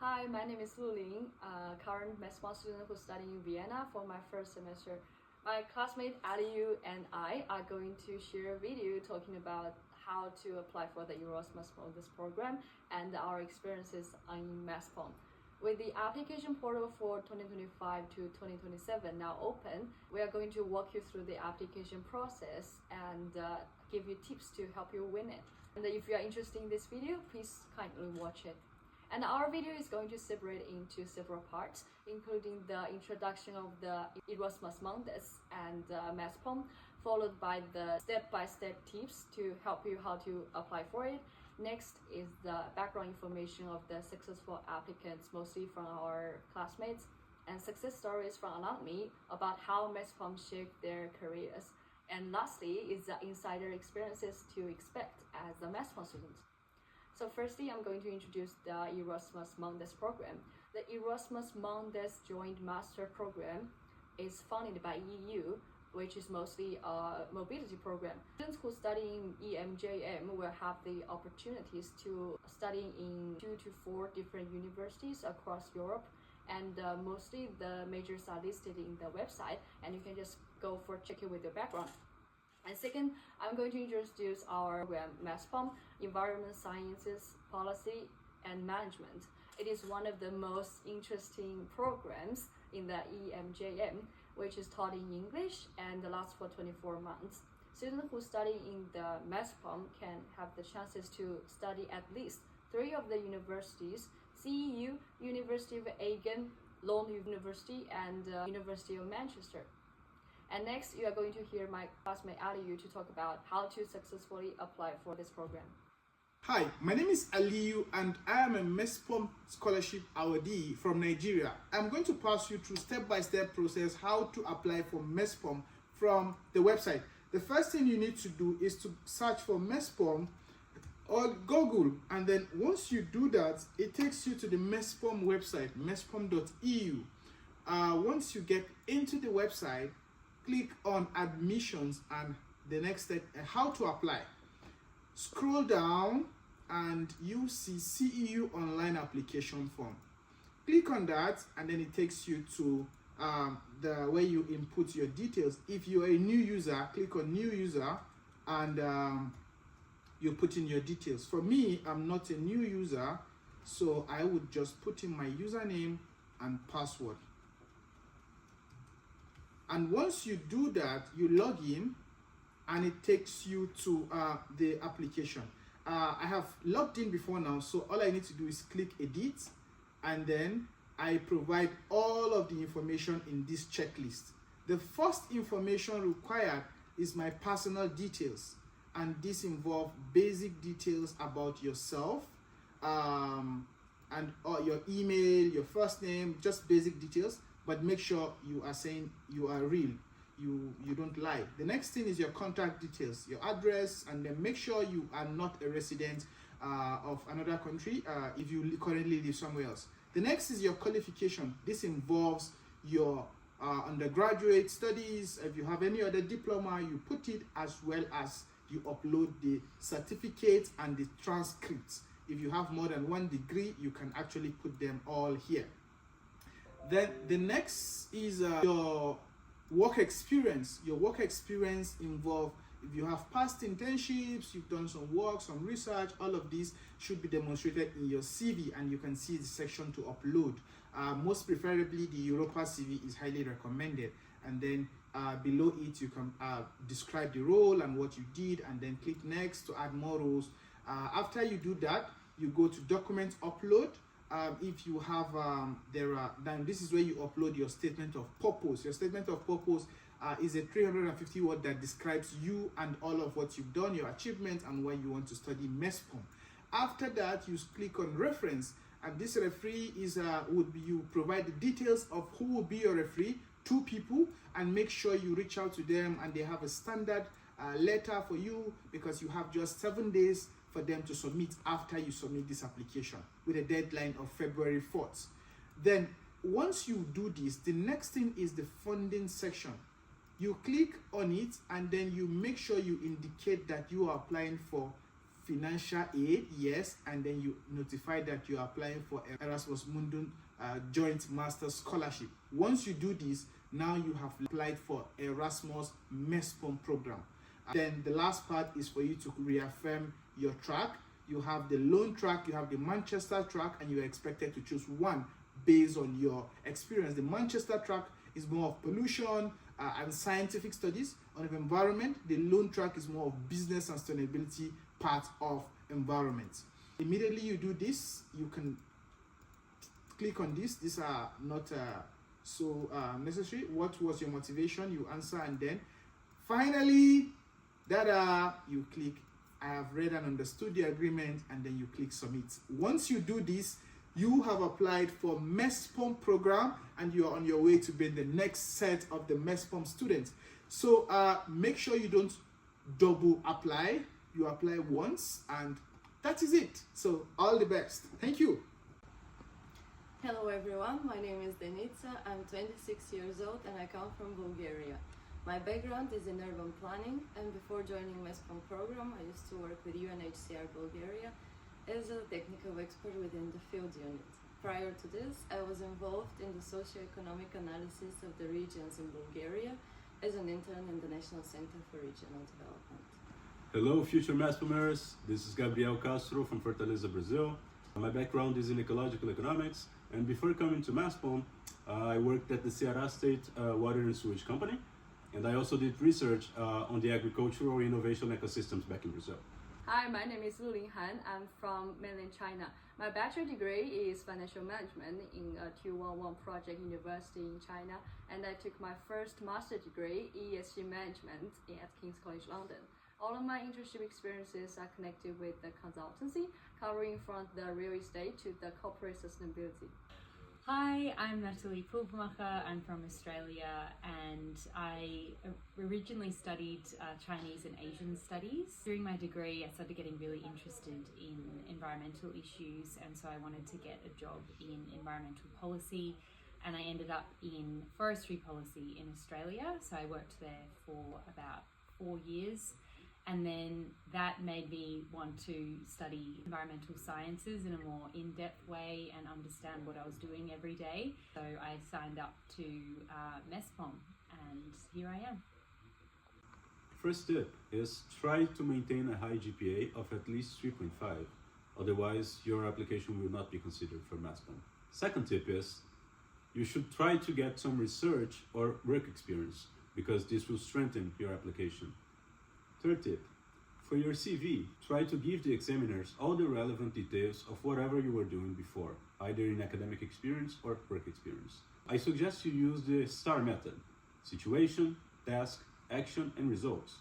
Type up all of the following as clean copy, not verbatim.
Hi, my name is Lulin, current MESPOM student who's studying in Vienna for my first semester. My classmate Aliyu and I are going to share a video talking about how to apply for the Erasmus Mundus program and our experiences in MESPOM. With the application portal for 2025 to 2027 now open, we are going to walk you through the application process and give you tips to help you win it. And if you are interested in this video, please kindly watch it. And our video is going to separate into several parts, including the introduction of the Erasmus Mundus and MESPOM, followed by the step-by-step tips to help you how to apply for it. Next is the background information of the successful applicants, mostly from our classmates, and success stories from along me about how MESPOM shaped their careers. And lastly is the insider experiences to expect as a MESPOM student. So firstly, I'm going to introduce the Erasmus Mundus program. The Erasmus Mundus Joint Master Program is funded by EU, which is mostly a mobility program. Students who study in EMJM will have the opportunities to study in 2 to 4 different universities across Europe, and mostly the majors are listed in the website, and you can just go for check it with your background. And second, I'm going to introduce our program, MESPOM, Environment Sciences, Policy and Management. It is one of the most interesting programs in the EMJM, which is taught in English and lasts for 24 months. Students who study in the MESPOM can have the chances to study at least 3 of the universities: CEU, University of Aiken, Lulin University, and University of Manchester. And next, you are going to hear my classmate Aliyu to talk about how to successfully apply for this program. Hi, my name is Aliyu and I am a MESPOM scholarship awardee from Nigeria. I'm going to pass you through step-by-step process how to apply for MESPOM from the website. The first thing you need to do is to search for MESPOM or Google, and then once you do that, it takes you to the MESPOM website, mespom.eu. Once you get into the website, click on admissions and the next step, how to apply. Scroll down and you see CEU online application form. Click on that and then it takes you to the way you input your details. If you are a new user, click on new user and you put in your details. For me, I'm not a new user, so I would just put in my username and password. And once you do that, you log in and it takes you to the application. I have logged in before now, so all I need to do is click edit, and then I provide all of the information in this checklist. The first information required is my personal details, and this involves basic details about yourself, and your email, your first name, just basic details. But make sure you are saying you are real, you don't lie. The next thing is your contact details, your address, and then make sure you are not a resident of another country if you currently live somewhere else. The next is your qualification. This involves your undergraduate studies. If you have any other diploma, you put it, as well as you upload the certificate and the transcripts. If you have more than 1 degree, you can actually put them all here. Then the next is your work experience. Your work experience involves, if you have past internships, you've done some work, some research, all of these should be demonstrated in your CV, and you can see the section to upload. Most preferably, the Europa CV is highly recommended. And then below it, you can describe the role and what you did, and then click next to add more roles. After you do that, you go to document upload. If you have then this is where you upload your statement of purpose. Your statement of purpose is a 350 word that describes you and all of what you've done, your achievements, and why you want to study MESPOM. After that, you click on reference, and this referee is you provide the details of who will be your referee, 2 people, and make sure you reach out to them, and they have a standard letter for you, because you have just 7 days for them to submit after you submit this application, with a deadline of February 4th. Then once you do this, the next thing is the funding section. You click on it and then you make sure you indicate that you are applying for financial aid, yes, and then you notify that you're applying for Erasmus Mundus joint master scholarship. Once you do this, now you have applied for Erasmus MESPOM program. Then the last part is for you to reaffirm your track. You have the Lone track, you have the Manchester track, and you're expected to choose one based on your experience. The Manchester track is more of pollution and scientific studies on the environment. The Lone track is more of business and sustainability part of environment. Immediately you do this, you can click on this. These are not so necessary. What was your motivation? You answer, and then finally, you click I have read and understood the agreement, and then you click submit. Once you do this, you have applied for MESPOM program, and you are on your way to being the next set of the MESPOM students. So make sure you don't double apply. You apply once, and that is it. So all the best. Thank you. Hello everyone, my name is Denica. I'm 26 years old and I come from Bulgaria. My background is in urban planning, and before joining MESPOM program, I used to work with UNHCR Bulgaria as a technical expert within the field unit. Prior to this, I was involved in the socio-economic analysis of the regions in Bulgaria as an intern in the National Center for Regional Development. Hello future MESPOMers, this is Gabriel Castro from Fortaleza, Brazil. My background is in ecological economics, and before coming to MESPOM, I worked at the Ceará State Water and Sewage Company, and I also did research on the agricultural innovation ecosystems back in Brazil. Hi, my name is Lulin and Aliyu. I'm from mainland China. My bachelor degree is financial management in a 211 project university in China, and I took my first master degree ESG management at King's College London. All of my internship experiences are connected with the consultancy, covering from the real estate to the corporate sustainability. Hi, I'm Natalie Pulvermacher. I'm from Australia, and I originally studied Chinese and Asian studies. During my degree, I started getting really interested in environmental issues, and so I wanted to get a job in environmental policy, and I ended up in forestry policy in Australia. So I worked there for about 4 years. And then that made me want to study environmental sciences in a more in-depth way and understand what I was doing every day. So I signed up to MESPOM, and here I am. First tip is try to maintain a high GPA of at least 3.5. Otherwise, your application will not be considered for MESPOM. Second tip is you should try to get some research or work experience, because this will strengthen your application. Third tip, for your CV, try to give the examiners all the relevant details of whatever you were doing before, either in academic experience or work experience. I suggest you use the STAR method: situation, task, action, and results,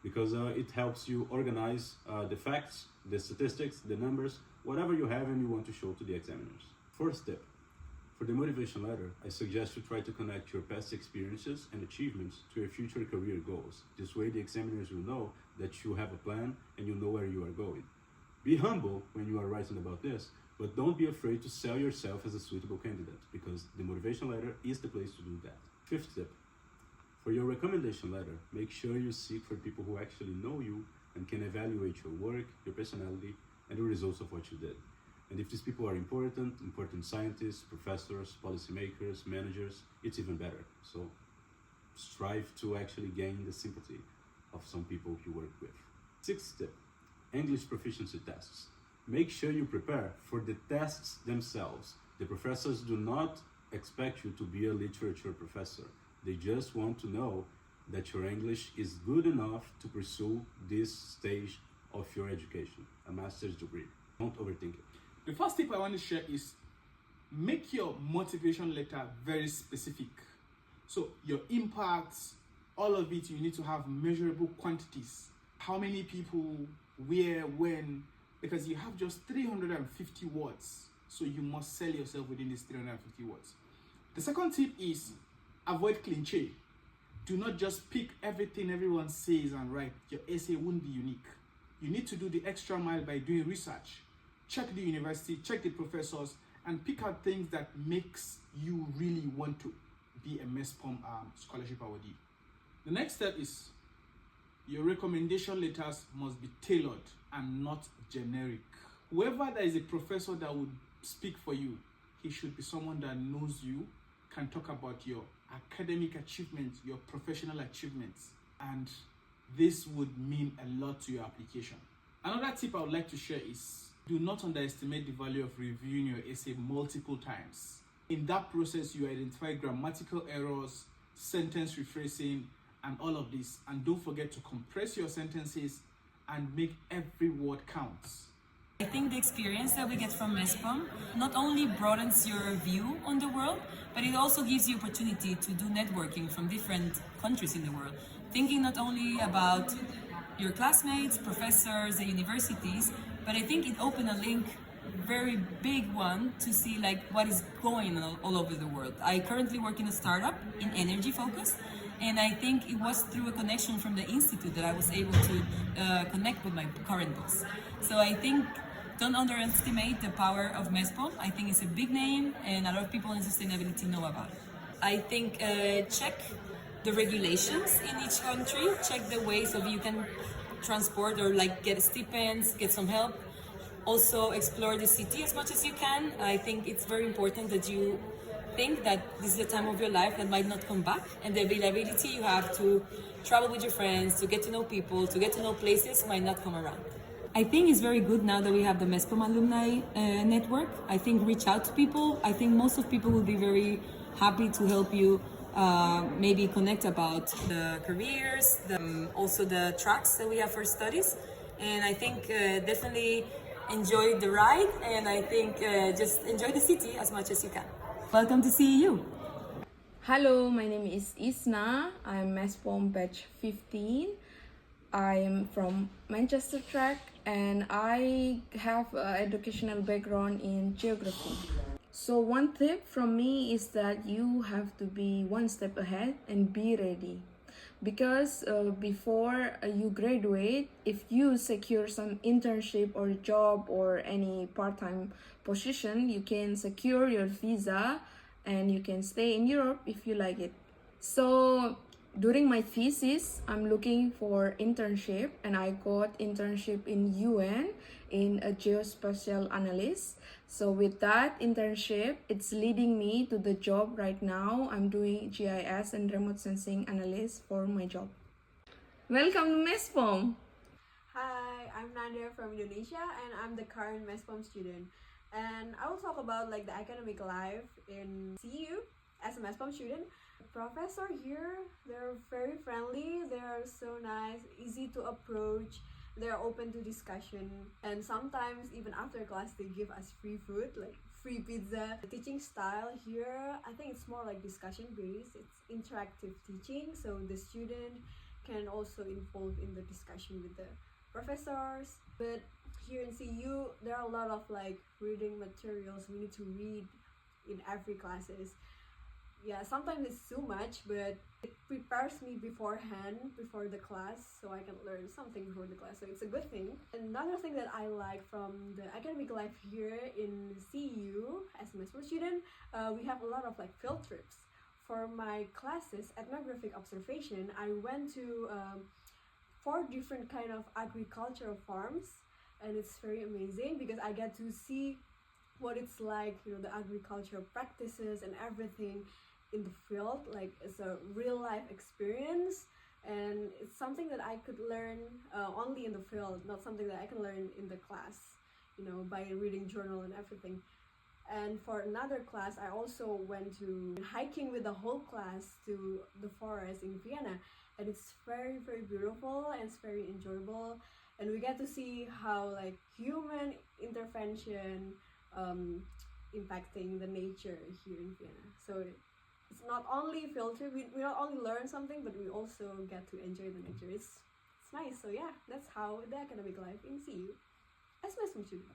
because it helps you organize the facts, the statistics, the numbers, whatever you have and you want to show to the examiners. Fourth tip, for the motivation letter, I suggest you try to connect your past experiences and achievements to your future career goals. This way the examiners will know that you have a plan and you know where you are going. Be humble when you are writing about this, but don't be afraid to sell yourself as a suitable candidate, because the motivation letter is the place to do that. Fifth tip, for your recommendation letter, make sure you seek for people who actually know you and can evaluate your work, your personality, and the results of what you did. And if these people are important scientists, professors, policymakers, managers, it's even better. So strive to actually gain the sympathy of some people you work with. Sixth tip, English proficiency tests. Make sure you prepare for the tests themselves. The professors do not expect you to be a literature professor. They just want to know that your English is good enough to pursue this stage of your education, a master's degree. Don't overthink it. The first tip I want to share is make your motivation letter very specific. So your impacts, all of it, you need to have measurable quantities. How many people, where, when, because you have just 350 words. So you must sell yourself within these 350 words. The second tip is avoid cliché. Do not just pick everything everyone says and write. Your essay won't be unique. You need to do the extra mile by doing research. Check the university, check the professors, and pick out things that makes you really want to be a MESPOM scholarship awardee. The next step is Your recommendation letters must be tailored and not generic. Whoever that is a professor that would speak for you, he should be someone that knows you, can talk about your academic achievements, your professional achievements, and this would mean a lot to your application. Another tip I would like to share is do not underestimate the value of reviewing your essay multiple times. In that process, you identify grammatical errors, sentence rephrasing, and all of this. And don't forget to compress your sentences and make every word count. I think the experience that we get from MESPOM not only broadens your view on the world, but it also gives you opportunity to do networking from different countries in the world. Thinking not only about your classmates, professors, the universities, but I think it opened a link, very big one, to see like what is going on all over the world. I currently work in a startup in energy focus, and I think it was through a connection from the institute that I was able to connect with my current boss. So I think don't underestimate the power of MESPOM. I think it's a big name and a lot of people in sustainability know about it. I think check the regulations in each country, check the ways of you can transport or like get stipends, get some help. Also explore the city as much as you can. I think it's very important that you think that this is a time of your life that might not come back, and the availability you have to travel with your friends, to get to know people, to get to know places might not come around. I think it's very good now that we have the MESPOM alumni network. I think reach out to people. I think most of people will be very happy to help you maybe connect about the careers, also the tracks that we have for studies. And I think definitely enjoy the ride, and I think just enjoy the city as much as you can. Welcome to CEU. Hello, my name is Isna. I'm MESPOM batch 15. I am from Manchester track and I have an educational background in geography. So one tip from me is that you have to be one step ahead and be ready. Because before you graduate, if you secure some internship or job or any part-time position, you can secure your visa and you can stay in Europe if you like it. So during my thesis, I'm looking for internship, and I got internship in UN in a geospatial analyst. So with that internship, it's leading me to the job right now. I'm doing GIS and remote sensing analyst for my job. Welcome to MESPOM. Hi, I'm Nadia from Indonesia, and I'm the current MESPOM student. And I will talk about like the academic life in CEU as a MESPOM student. Professor here, they're very friendly, they're so nice, easy to approach, they're open to discussion, and sometimes even after class they give us free food, like free pizza. The teaching style here, I think it's more like discussion based, it's interactive teaching, so the student can also involve in the discussion with the professors. But here in CU, there are a lot of like reading materials we need to read in every classes. Yeah, sometimes it's too much, but it prepares me beforehand, before the class, so I can learn something before the class, so it's a good thing. Another thing that I like from the academic life here in CEU as a MESPOM student, we have a lot of like field trips. For my classes, ethnographic observation, I went to 4 different kind of agricultural farms, and it's very amazing because I get to see what it's like, you know, the agricultural practices and everything in the field. Like it's a real life experience, and it's something that I could learn only in the field, not something that I can learn in the class, you know, by reading journal and everything. And for another class, I also went to hiking with the whole class to the forest in Vienna, and it's very, very beautiful and it's very enjoyable, and we get to see how like human intervention impacting the nature here in Vienna. So it's not only field trip, we not only learn something, but we also get to enjoy the nature. It's nice. So yeah, that's how the academic life in CU as MESPOM student.